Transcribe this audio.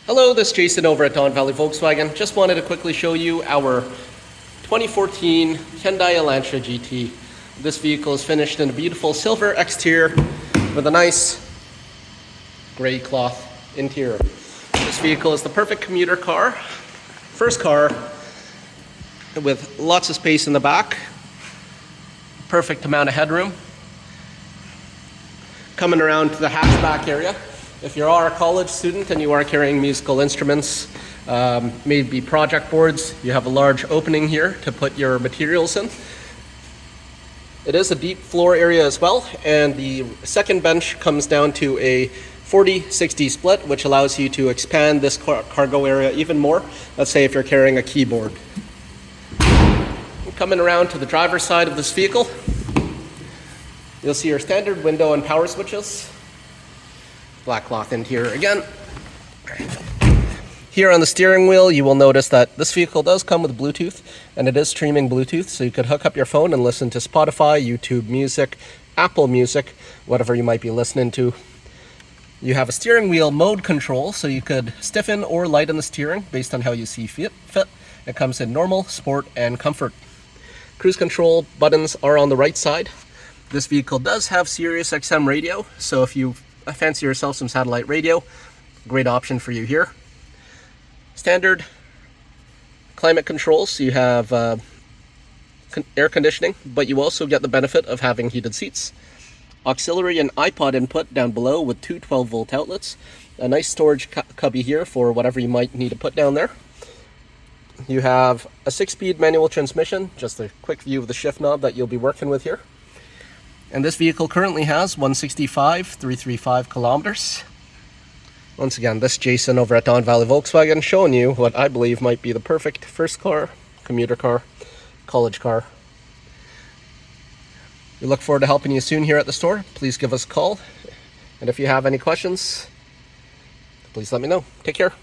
Hello, this is Jason over at Valley Volkswagen. Just wanted to quickly show you our 2014 Hyundai Elantra GT. This vehicle is finished in a beautiful silver exterior with a nice gray cloth interior. This vehicle is the perfect commuter car. First car with lots of space in the back. Perfect amount of headroom. Coming around to the hatchback area. If you are a college student and you are carrying musical instruments, maybe project boards, you have a large opening here to put your materials in. It is a deep floor area as well, and the second bench comes down to a 40-60 split, which allows you to expand this cargo area even more. Let's say if you're carrying a keyboard. Coming around to the driver's side of this vehicle, you'll see your standard window and power switches. Black cloth interior again. Here on the steering wheel, you will notice that this vehicle does come with Bluetooth, and it is streaming Bluetooth, so you could hook up your phone and listen to Spotify, YouTube Music, Apple Music, whatever you might be listening to. You have a steering wheel mode control, so you could stiffen or lighten the steering based on how you see fit. It comes in normal, sport, and comfort. Cruise control buttons are on the right side. This vehicle does have Sirius XM radio, so if you fancy yourself some satellite radio, great option for you here. Standard climate controls, so you have air conditioning, but you also get the benefit of having heated seats. Auxiliary and iPod input down below with two 12-volt outlets. A nice storage cubby here for whatever you might need to put down there. You have a 6-speed manual transmission, just a quick view of the shift knob that you'll be working with here. And this vehicle currently has 165,335 kilometers. Once again, this is Jason over at Valley Volkswagen showing you what I believe might be the perfect first car, commuter car, college car. We look forward to helping you soon here at the store. Please give us a call. And if you have any questions, please let me know. Take care.